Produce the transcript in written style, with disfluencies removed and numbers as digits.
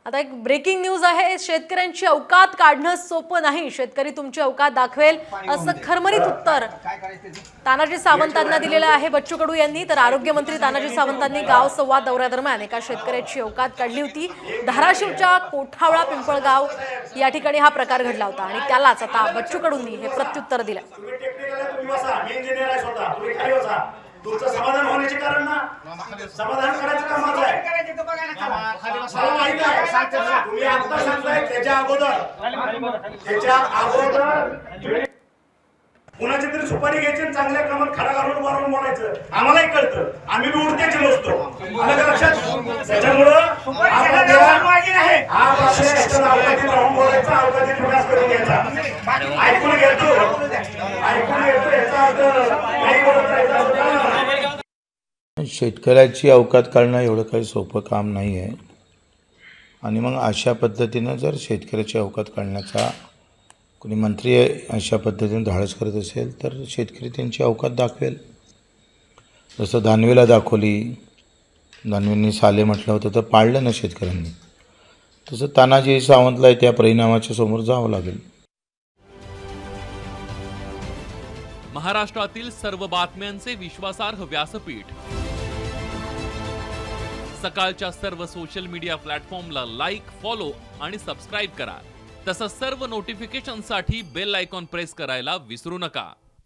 आता एक breaking news आहे। शेतकऱ्यांची औकात काढणं सोपं नाही, शेतकरी तुमची औकात दाखवेल असं खरमरीत उत्तर तानाजी सावंतांना दिलेलं आहे बच्चू कडू यांनी। तर आरोग्यमंत्री तानाजी सावंतांनी गाव संवाद दौऱ्यादरम्यान एका शेतकऱ्याची औकात काढली होती। धाराशिवच्या कोठावळा पिंपळगाव या ठिकाणी हा प्रकार घडला होता आणि त्यालाच आता बच्चू कडूंनी हे प्रत्युत्तर दिलं। तुमचं समाधान होण्याचे कारण ना समाधान करायचं काम माझं आहे। तुम्ही आता सांगताय त्याच्या अगोदर कुणाची तरी सुपारी घ्यायची, चांगल्या कामात खडा घालून मारून बोलायचं, आम्हालाही कळतं, आम्ही बी उडत्याचे नसतो। लक्षात त्याच्यामुळं ऐकून घेतो शेतकऱ्याची अवकात काढणं एवढं काही सोपं काम नाही आहे आणि मग अशा पद्धतीनं जर शेतकऱ्याची अवकात काढण्याचा कोणी मंत्री अशा पद्धतीने धाडस करत असेल तर शेतकरी त्यांची अवकात दाखवेल। जसं दानवेला दाखवली, दानवेंनी साले म्हटलं होतं तर पाळलं ना शेतकऱ्यांनी, तसं तानाजी सावंतला त्या परिणामाच्या समोर जावं लागेल। महाराष्ट्रातील सर्व बातम्यांचे विश्वासार्ह व्यासपीठ सकाळच्या सर्व सोशल मीडिया प्लॅटफॉर्मला लाईक, फॉलो आणि सबस्क्राईब करा। तसंच सर्व नोटिफिकेशनसाठी बेल आयकॉन प्रेस करायला विसरू नका।